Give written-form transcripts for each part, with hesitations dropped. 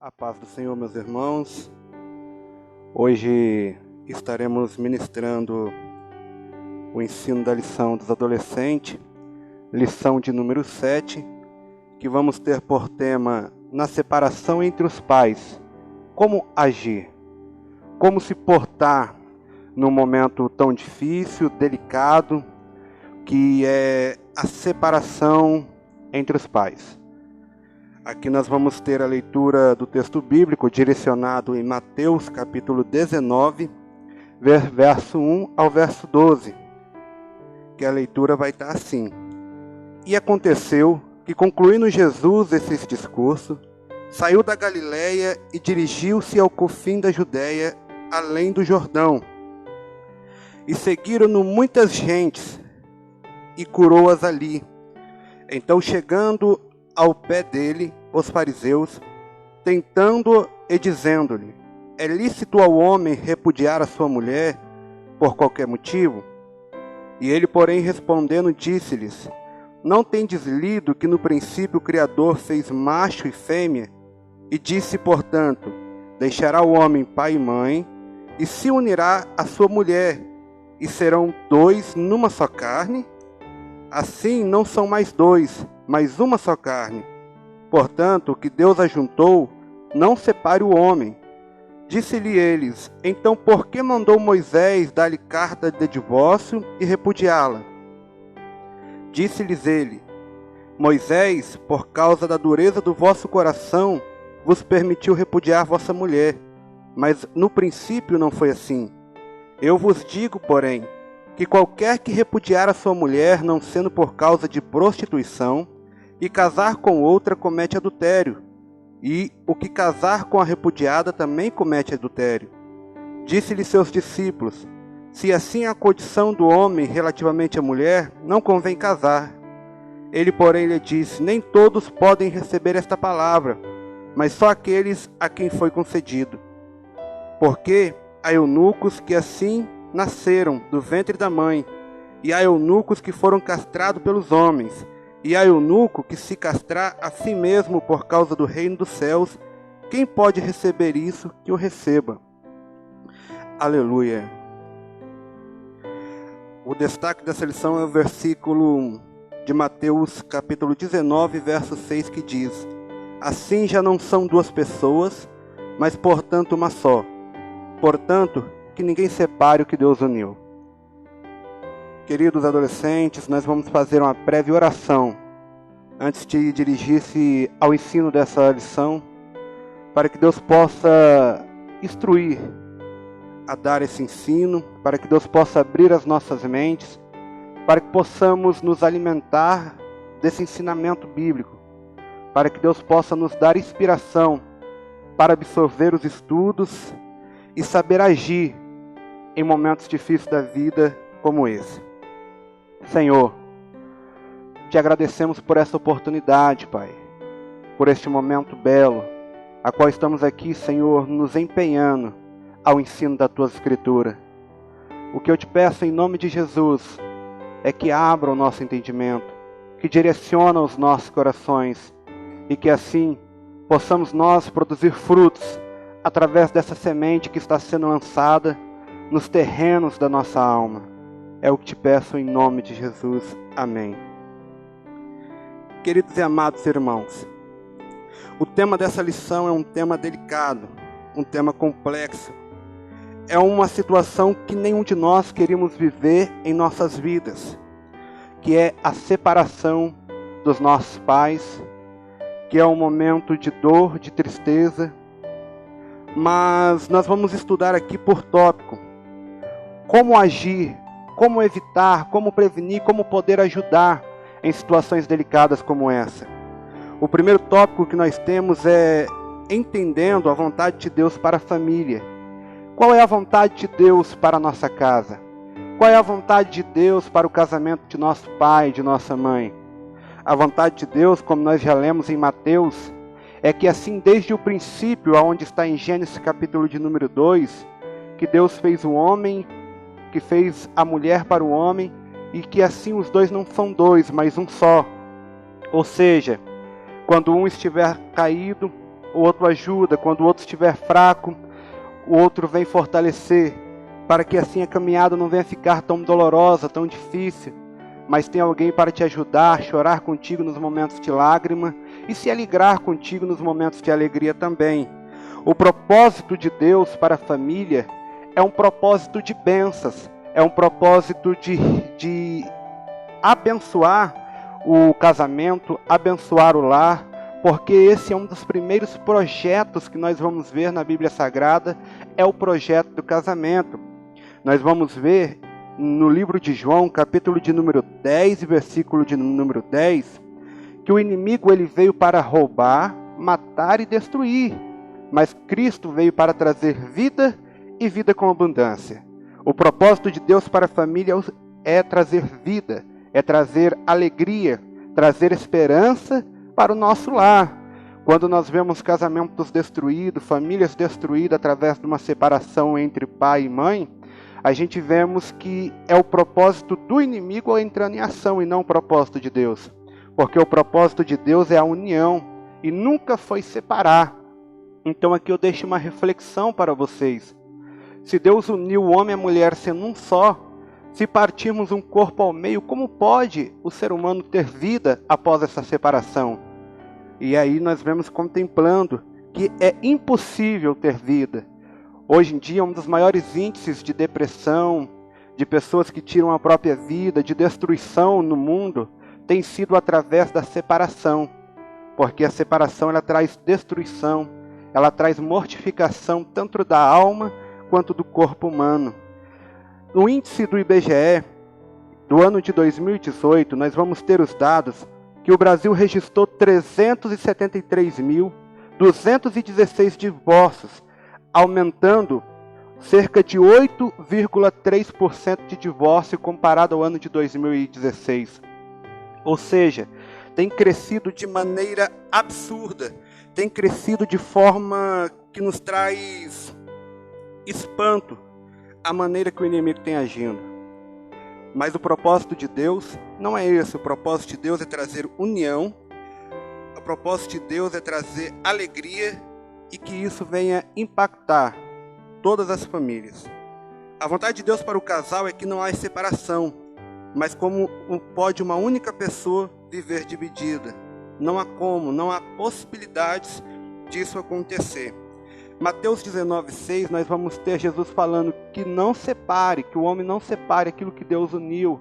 A paz do Senhor, meus irmãos. Hoje estaremos ministrando o ensino da lição dos adolescentes, lição de número 7, que vamos ter por tema na separação entre os pais. Como agir? Como se portar num momento tão difícil, delicado, que é a separação entre os pais. Aqui nós vamos ter a leitura do texto bíblico direcionado em Mateus capítulo 19, verso 1 ao verso 12, que a leitura vai estar assim. E aconteceu que, concluindo Jesus esse discurso, saiu da Galiléia e dirigiu-se ao confim da Judéia, além do Jordão. E seguiram-no muitas gentes, e curou-as ali. Então, chegando ao pé dele, os fariseus, tentando-o e dizendo-lhe: é lícito ao homem repudiar a sua mulher por qualquer motivo? E ele, porém, respondendo, disse-lhes: não tendes lido que no princípio o Criador fez macho e fêmea? E disse, portanto: deixará o homem pai e mãe, e se unirá à sua mulher, e serão dois numa só carne? Assim não são mais dois, mas uma só carne. Portanto, o que Deus ajuntou, não separe o homem. Disse-lhe eles: então por que mandou Moisés dar-lhe carta de divórcio e repudiá-la? Disse-lhes ele: Moisés, por causa da dureza do vosso coração, vos permitiu repudiar vossa mulher, mas no princípio não foi assim. Eu vos digo, porém, que qualquer que repudiar a sua mulher, não sendo por causa de prostituição, e casar com outra, comete adultério, e o que casar com a repudiada também comete adultério. Disse-lhe seus discípulos: se assim é a condição do homem relativamente à mulher, não convém casar. Ele, porém, lhe disse: nem todos podem receber esta palavra, mas só aqueles a quem foi concedido. Porque há eunucos que assim nasceram do ventre da mãe, e há eunucos que foram castrados pelos homens, e há eunuco que se castrar a si mesmo por causa do reino dos céus. Quem pode receber isso, que o receba. Aleluia. O destaque dessa lição é o versículo de Mateus capítulo 19, verso 6, que diz: assim já não são duas pessoas, mas portanto uma só. Portanto, que ninguém separe o que Deus uniu. Queridos adolescentes, nós vamos fazer uma breve oração antes de dirigir-se ao ensino dessa lição, para que Deus possa instruir a dar esse ensino, para que Deus possa abrir as nossas mentes, para que possamos nos alimentar desse ensinamento bíblico, para que Deus possa nos dar inspiração para absorver os estudos e saber agir em momentos difíceis da vida como esse. Senhor, te agradecemos por essa oportunidade, Pai, por este momento belo, a qual estamos aqui, Senhor, nos empenhando ao ensino da Tua Escritura. O que eu te peço em nome de Jesus é que abra o nosso entendimento, que direcione os nossos corações, e que assim possamos nós produzir frutos através dessa semente que está sendo lançada nos terrenos da nossa alma. É o que te peço em nome de Jesus. Amém. Queridos e amados irmãos, o tema dessa lição é um tema delicado, um tema complexo. É uma situação que nenhum de nós queríamos viver em nossas vidas, que é a separação dos nossos pais, que é um momento de dor, de tristeza. Mas nós vamos estudar aqui por tópico: como agir, como evitar, como prevenir, como poder ajudar em situações delicadas como essa. O primeiro tópico que nós temos é entendendo a vontade de Deus para a família. Qual é a vontade de Deus para a nossa casa? Qual é a vontade de Deus para o casamento de nosso pai e de nossa mãe? A vontade de Deus, como nós já lemos em Mateus, é que assim desde o princípio, aonde está em Gênesis capítulo de número 2, que Deus fez o homem, que fez a mulher para o homem, e que assim os dois não são dois, mas um só. Ou seja, quando um estiver caído, o outro ajuda, quando o outro estiver fraco, o outro vem fortalecer, para que assim a caminhada não venha ficar tão dolorosa, tão difícil, mas tem alguém para te ajudar, chorar contigo nos momentos de lágrima e se alegrar contigo nos momentos de alegria também. O propósito de Deus para a família é um propósito de bênçãos, é um propósito de abençoar o casamento, abençoar o lar, porque esse é um dos primeiros projetos que nós vamos ver na Bíblia Sagrada, é o projeto do casamento. Nós vamos ver no livro de João, capítulo de número 10, versículo de número 10, que o inimigo ele veio para roubar, matar e destruir, mas Cristo veio para trazer vida e vida com abundância. O propósito de Deus para a família é trazer vida, é trazer alegria, trazer esperança para o nosso lar. Quando nós vemos casamentos destruídos, famílias destruídas através de uma separação entre pai e mãe, a gente vemos que é o propósito do inimigo entrando em ação e não o propósito de Deus. Porque o propósito de Deus é a união e nunca foi separar. Então aqui eu deixo uma reflexão para vocês. Se Deus uniu o homem e a mulher sendo um só, se partirmos um corpo ao meio, como pode o ser humano ter vida após essa separação? E aí nós vemos contemplando que é impossível ter vida. Hoje em dia, um dos maiores índices de depressão, de pessoas que tiram a própria vida, de destruição no mundo, tem sido através da separação. Porque a separação ela traz destruição, ela traz mortificação tanto da alma quanto do corpo humano. No índice do IBGE, do ano de 2018, nós vamos ter os dados que o Brasil registrou 373.216 divórcios, aumentando cerca de 8,3% de divórcio comparado ao ano de 2016. Ou seja, tem crescido de maneira absurda, tem crescido de forma que nos traz espanto a maneira que o inimigo tem agindo. Mas o propósito de Deus não é esse. O propósito de Deus é trazer união, o propósito de Deus é trazer alegria e que isso venha impactar todas as famílias. A vontade de Deus para o casal é que não há separação, mas como pode uma única pessoa viver dividida. Não há como, não há possibilidades disso acontecer. Mateus 19,6, nós vamos ter Jesus falando que não separe, que o homem não separe aquilo que Deus uniu.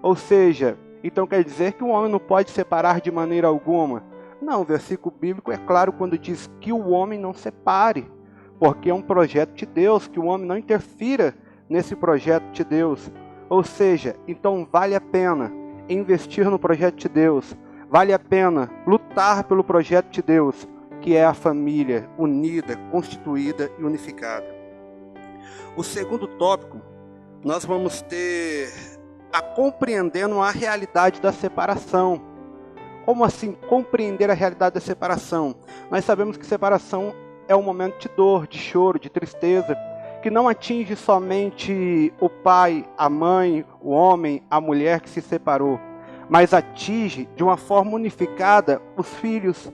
Ou seja, então quer dizer que o homem não pode separar de maneira alguma. Não, o versículo bíblico é claro quando diz que o homem não separe, porque é um projeto de Deus, que o homem não interfira nesse projeto de Deus. Ou seja, então vale a pena investir no projeto de Deus, vale a pena lutar pelo projeto de Deus, que é a família unida, constituída e unificada. O segundo tópico, nós vamos ter a compreendendo a realidade da separação. Como assim compreender a realidade da separação? Nós sabemos que separação é um momento de dor, de choro, de tristeza, que não atinge somente o pai, a mãe, o homem, a mulher que se separou, mas atinge de uma forma unificada os filhos,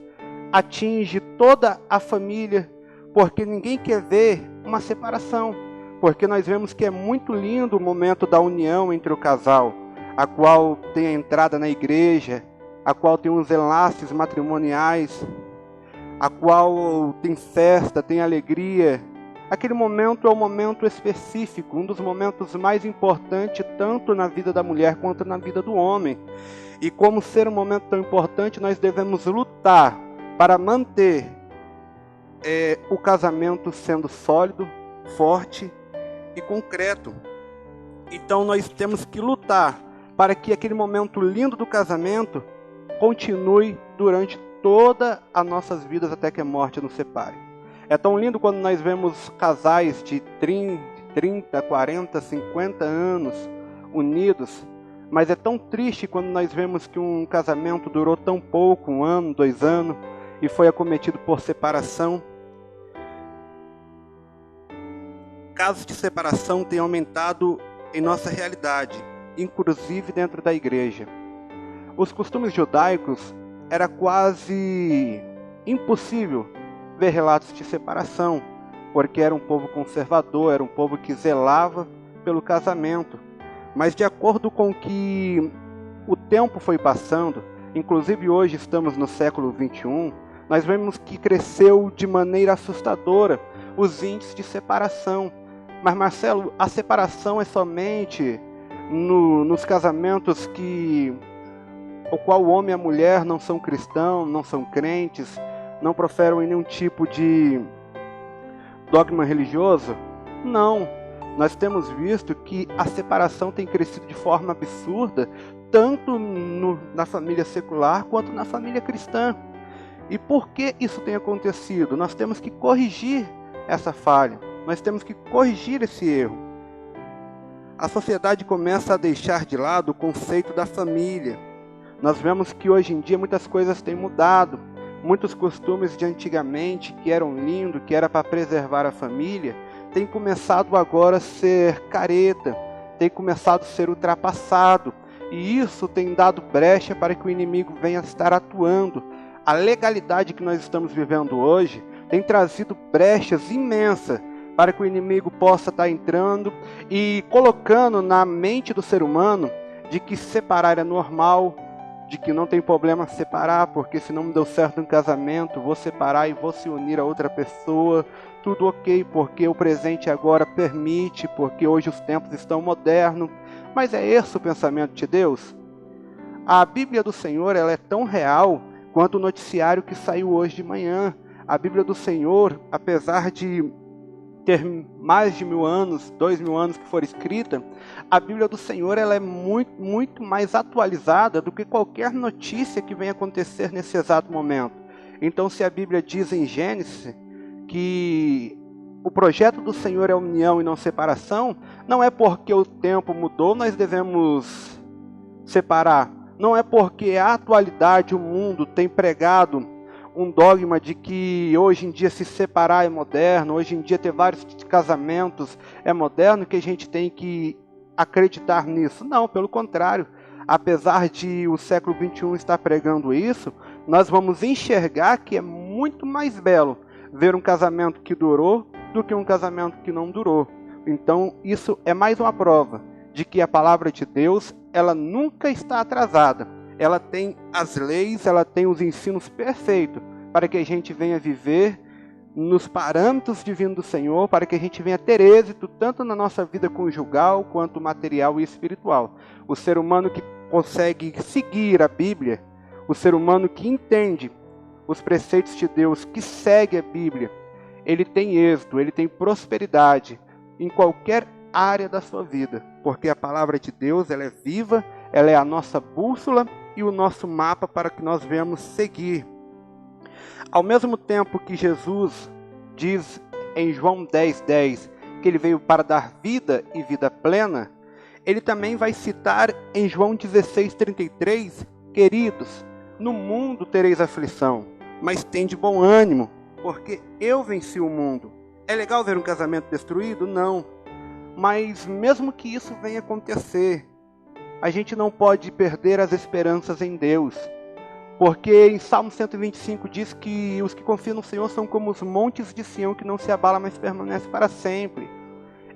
atinge toda a família, porque ninguém quer ver uma separação, porque nós vemos que é muito lindo o momento da união entre o casal, a qual tem a entrada na igreja, a qual tem os enlaces matrimoniais, a qual tem festa, tem alegria. Aquele momento é um momento específico, um dos momentos mais importantes, tanto na vida da mulher quanto na vida do homem. E como ser um momento tão importante, nós devemos lutar para manter o casamento sendo sólido, forte e concreto. Então nós temos que lutar para que aquele momento lindo do casamento continue durante todas as nossas vidas até que a morte nos separe. É tão lindo quando nós vemos casais de 30, 40, 50 anos unidos, mas é tão triste quando nós vemos que um casamento durou tão pouco, 1 ano, 2 anos, e foi acometido por separação. Casos de separação têm aumentado em nossa realidade, inclusive dentro da igreja. Os costumes judaicos era quase impossível ver relatos de separação, porque era um povo conservador, era um povo que zelava pelo casamento. Mas de acordo com que o tempo foi passando, inclusive hoje estamos no século XXI, nós vemos que cresceu de maneira assustadora os índices de separação. Mas Marcelo, a separação é somente nos casamentos o qual o homem e a mulher não são cristãos, não são crentes, não proferem nenhum tipo de dogma religioso? Não. Nós temos visto que a separação tem crescido de forma absurda, tanto na família secular quanto na família cristã. E por que isso tem acontecido? Nós temos que corrigir essa falha, nós temos que corrigir esse erro. A sociedade começa a deixar de lado o conceito da família. Nós vemos que hoje em dia muitas coisas têm mudado. Muitos costumes de antigamente, que eram lindos, que era para preservar a família, têm começado agora a ser careta, têm começado a ser ultrapassado. E isso tem dado brecha para que o inimigo venha estar atuando. A legalidade que nós estamos vivendo hoje tem trazido brechas imensas para que o inimigo possa estar entrando e colocando na mente do ser humano de que separar é normal, de que não tem problema separar, porque se não me deu certo no casamento, vou separar e vou se unir a outra pessoa, tudo ok, porque o presente agora permite, porque hoje os tempos estão modernos. Mas é esse o pensamento de Deus? A Bíblia do Senhor, ela é tão real quanto o noticiário que saiu hoje de manhã. A Bíblia do Senhor, apesar de ter mais de 1000 anos, 2000 anos que for escrita, a Bíblia do Senhor ela é muito mais atualizada do que qualquer notícia que venha acontecer nesse exato momento. Então, se a Bíblia diz em Gênesis que o projeto do Senhor é união e não separação, não é porque o tempo mudou, nós devemos separar. Não é porque a atualidade, o mundo tem pregado um dogma de que hoje em dia se separar é moderno, hoje em dia ter vários casamentos é moderno, que a gente tem que acreditar nisso. Não, pelo contrário. Apesar de o século XXI estar pregando isso, nós vamos enxergar que é muito mais belo ver um casamento que durou do que um casamento que não durou. Então, isso é mais uma prova de que a palavra de Deus, ela nunca está atrasada. Ela tem as leis, ela tem os ensinos perfeitos para que a gente venha viver nos parâmetros divinos do Senhor, para que a gente venha ter êxito tanto na nossa vida conjugal quanto material e espiritual. O ser humano que consegue seguir a Bíblia, o ser humano que entende os preceitos de Deus, que segue a Bíblia, ele tem êxito, ele tem prosperidade em qualquer área da sua vida, porque a palavra de Deus ela é viva, ela é a nossa bússola e o nosso mapa para que nós venhamos seguir. Ao mesmo tempo que Jesus diz em João 10:10 que ele veio para dar vida e vida plena, ele também vai citar em João 16:33, queridos, no mundo tereis aflição, mas tende bom ânimo, porque eu venci o mundo. É legal ver um casamento destruído? Não. Mas mesmo que isso venha acontecer, a gente não pode perder as esperanças em Deus. Porque em Salmo 125 diz que os que confiam no Senhor são como os montes de Sião que não se abalam, mas permanecem para sempre.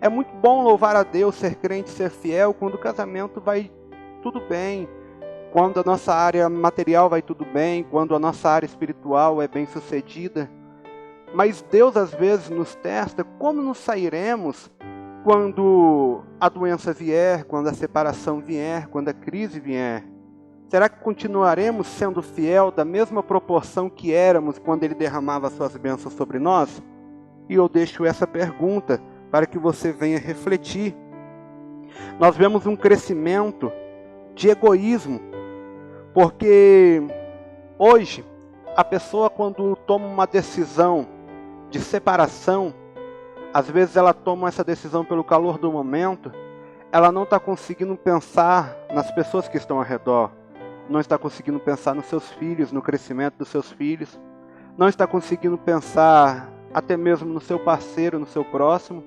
É muito bom louvar a Deus, ser crente, ser fiel, quando o casamento vai tudo bem, quando a nossa área material vai tudo bem, quando a nossa área espiritual é bem sucedida. Mas Deus às vezes nos testa como nos sairemos quando a doença vier, quando a separação vier, quando a crise vier. Será que continuaremos sendo fiel da mesma proporção que éramos quando Ele derramava suas bênçãos sobre nós? E eu deixo essa pergunta para que você venha refletir. Nós vemos um crescimento de egoísmo, porque hoje a pessoa quando toma uma decisão de separação, às vezes ela toma essa decisão pelo calor do momento, ela não está conseguindo pensar nas pessoas que estão ao redor, não está conseguindo pensar nos seus filhos, no crescimento dos seus filhos, não está conseguindo pensar até mesmo no seu parceiro, no seu próximo,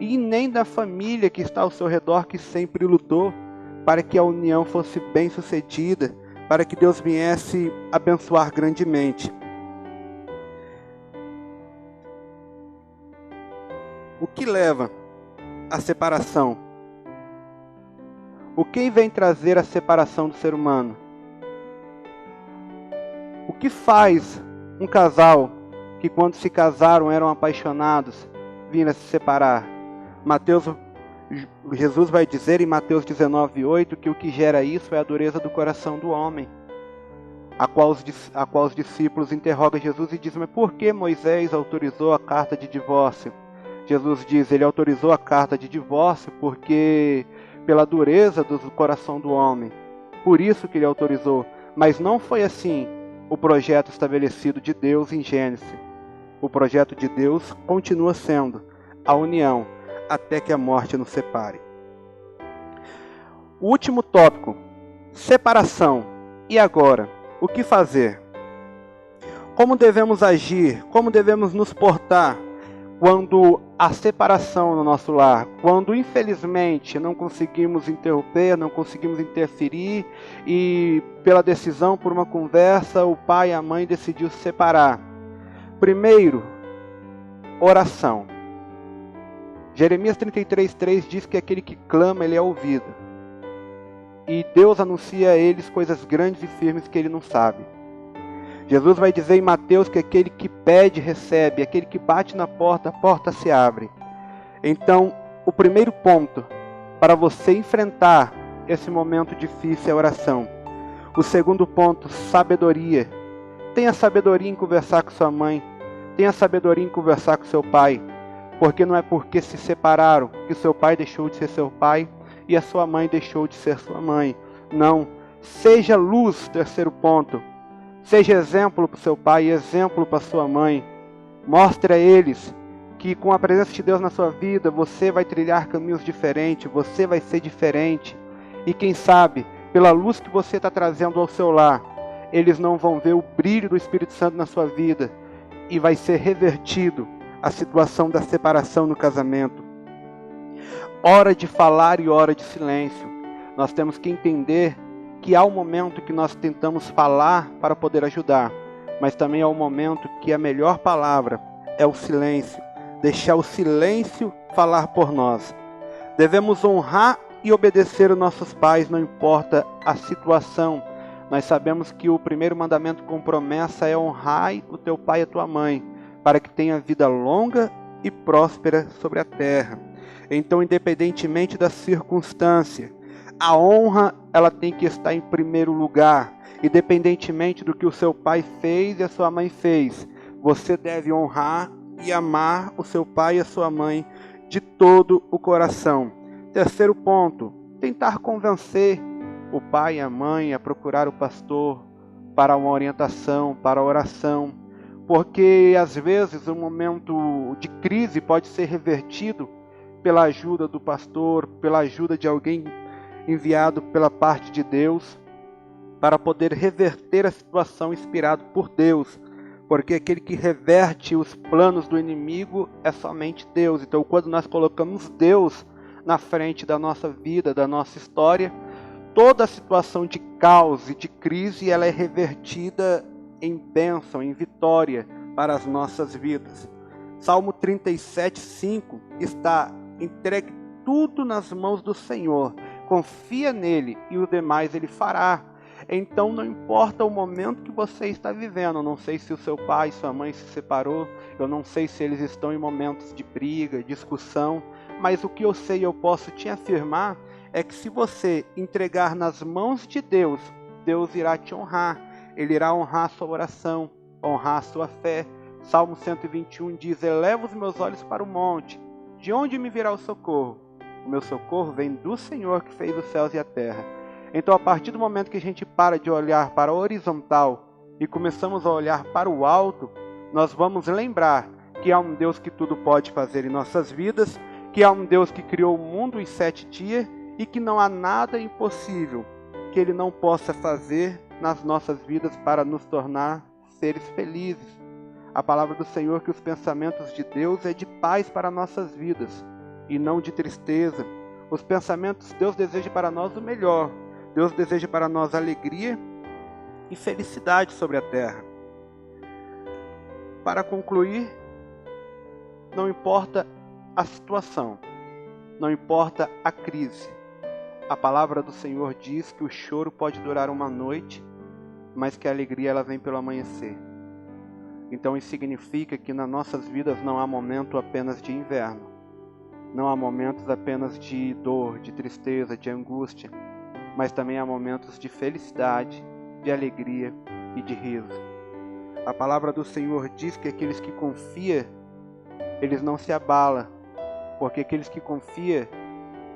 e nem da família que está ao seu redor, que sempre lutou para que a união fosse bem sucedida, para que Deus viesse abençoar grandemente. O que leva à separação? O que vem trazer a separação do ser humano? O que faz um casal que quando se casaram eram apaixonados vir a se separar? Jesus vai dizer em Mateus 19:8 que o que gera isso é a dureza do coração do homem, a qual os discípulos interrogam Jesus e dizem: mas por que Moisés autorizou a carta de divórcio? Jesus diz: ele autorizou a carta de divórcio porque pela dureza do coração do homem, por isso que ele autorizou. Mas não foi assim o projeto estabelecido de Deus em Gênesis. O projeto de Deus continua sendo a união até que a morte nos separe. O último tópico: separação. E agora? O que fazer? Como devemos agir? Como devemos nos portar quando há separação no nosso lar? Quando, infelizmente, não conseguimos interromper, não conseguimos interferir e, pela decisão, por uma conversa, o pai e a mãe decidiu se separar. Primeiro, oração. Jeremias 33:3 diz que aquele que clama, ele é ouvido. E Deus anuncia a eles coisas grandes e firmes que ele não sabe. Jesus vai dizer em Mateus que aquele que pede, recebe. Aquele que bate na porta, a porta se abre. Então, o primeiro ponto para você enfrentar esse momento difícil é a oração. O segundo ponto, sabedoria. Tenha sabedoria em conversar com sua mãe. Tenha sabedoria em conversar com seu pai. Porque não é porque se separaram que seu pai deixou de ser seu pai e a sua mãe deixou de ser sua mãe. Não. Seja luz, terceiro ponto. Seja exemplo para o seu pai e exemplo para a sua mãe. Mostre a eles que com a presença de Deus na sua vida, você vai trilhar caminhos diferentes, você vai ser diferente. E quem sabe, pela luz que você está trazendo ao seu lar, eles não vão ver o brilho do Espírito Santo na sua vida e vai ser revertido a situação da separação no casamento. Hora de falar e hora de silêncio. Nós temos que entender que há um momento que nós tentamos falar para poder ajudar, mas também há um momento que a melhor palavra é o silêncio. Deixar o silêncio falar por nós. Devemos honrar e obedecer os nossos pais, não importa a situação. Nós sabemos que o primeiro mandamento com promessa é honrar o teu pai e a tua mãe, para que tenha vida longa e próspera sobre a terra. Então, independentemente da circunstância, a honra ela tem que estar em primeiro lugar. Independentemente do que o seu pai fez e a sua mãe fez, você deve honrar e amar o seu pai e a sua mãe de todo o coração. Terceiro ponto, tentar convencer o pai e a mãe a procurar o pastor para uma orientação, para a oração. Porque às vezes um momento de crise pode ser revertido pela ajuda do pastor, pela ajuda de alguém enviado pela parte de Deus, para poder reverter a situação inspirado por Deus, porque aquele que reverte os planos do inimigo é somente Deus. Então, quando nós colocamos Deus na frente da nossa vida, da nossa história, toda a situação de caos e de crise, ela é revertida em bênção, em vitória para as nossas vidas. Salmo 37:5 está: entregue tudo nas mãos do Senhor, confia nele e o demais ele fará. Então não importa o momento que você está vivendo, eu não sei se o seu pai e sua mãe se separou, eu não sei se eles estão em momentos de briga, discussão, mas o que eu sei e eu posso te afirmar é que se você entregar nas mãos de Deus, Deus irá te honrar, ele irá honrar a sua oração, honrar a sua fé. Salmo 121 diz: eleva os meus olhos para o monte, de onde me virá o socorro? O meu socorro vem do Senhor que fez os céus e a terra. Então, a partir do momento que a gente para de olhar para a horizontal e começamos a olhar para o alto, nós vamos lembrar que há um Deus que tudo pode fazer em nossas vidas, que há um Deus que criou o mundo em 7 dias e que não há nada impossível que Ele não possa fazer nas nossas vidas para nos tornar seres felizes. A palavra do Senhor que os pensamentos de Deus é de paz para nossas vidas e não de tristeza. Os pensamentos, Deus deseja para nós o melhor. Deus deseja para nós alegria e felicidade sobre a terra. Para concluir, não importa a situação, não importa a crise. A palavra do Senhor diz que o choro pode durar uma noite, mas que a alegria ela vem pelo amanhecer. Então isso significa que nas nossas vidas não há momento apenas de inverno, não há momentos apenas de dor, de tristeza, de angústia, mas também há momentos de felicidade, de alegria e de riso. A palavra do Senhor diz que aqueles que confiam, eles não se abalam, porque aqueles que confiam,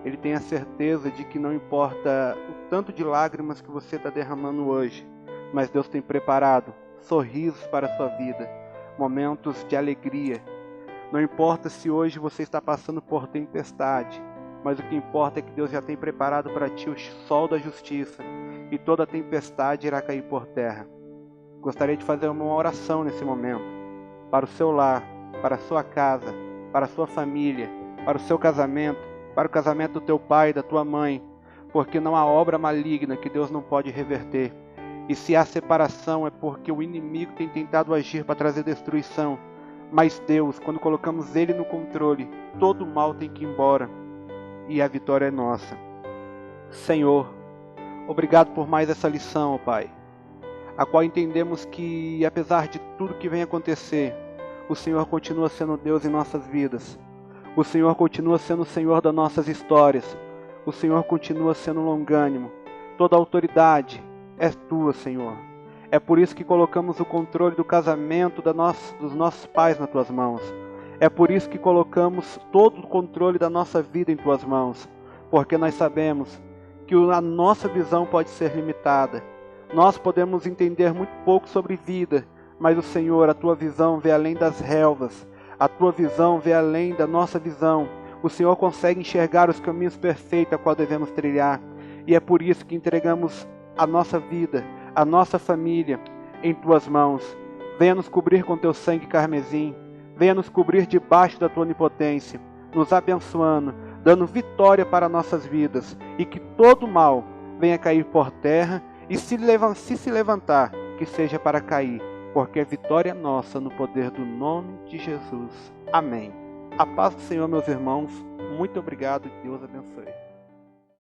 ele tem a certeza de que não importa o tanto de lágrimas que você está derramando hoje, mas Deus tem preparado sorrisos para a sua vida, momentos de alegria. Não importa se hoje você está passando por tempestade, mas o que importa é que Deus já tem preparado para ti o sol da justiça, e toda tempestade irá cair por terra. Gostaria de fazer uma oração nesse momento, para o seu lar, para a sua casa, para a sua família, para o seu casamento, para o casamento do teu pai e da tua mãe, porque não há obra maligna que Deus não pode reverter. E se há separação é porque o inimigo tem tentado agir para trazer destruição. Mas Deus, quando colocamos Ele no controle, todo o mal tem que ir embora e a vitória é nossa. Senhor, obrigado por mais essa lição, ó Pai, a qual entendemos que, apesar de tudo que vem acontecer, o Senhor continua sendo Deus em nossas vidas. O Senhor continua sendo o Senhor das nossas histórias. O Senhor continua sendo longânimo. Toda a autoridade é tua, Senhor. É por isso que colocamos o controle do casamento dos nossos pais nas tuas mãos. É por isso que colocamos todo o controle da nossa vida em tuas mãos. Porque nós sabemos que a nossa visão pode ser limitada. Nós podemos entender muito pouco sobre vida, mas o Senhor, a tua visão vê além das relvas. A tua visão vê além da nossa visão. O Senhor consegue enxergar os caminhos perfeitos a qual devemos trilhar. E é por isso que entregamos a nossa vida, a nossa família em tuas mãos. Venha nos cobrir com teu sangue carmesim. Venha nos cobrir debaixo da tua onipotência, nos abençoando, dando vitória para nossas vidas. E que todo mal venha cair por terra. E se se levantar, que seja para cair, porque a vitória é nossa no poder do nome de Jesus. Amém. A paz do Senhor, meus irmãos. Muito obrigado e Deus abençoe.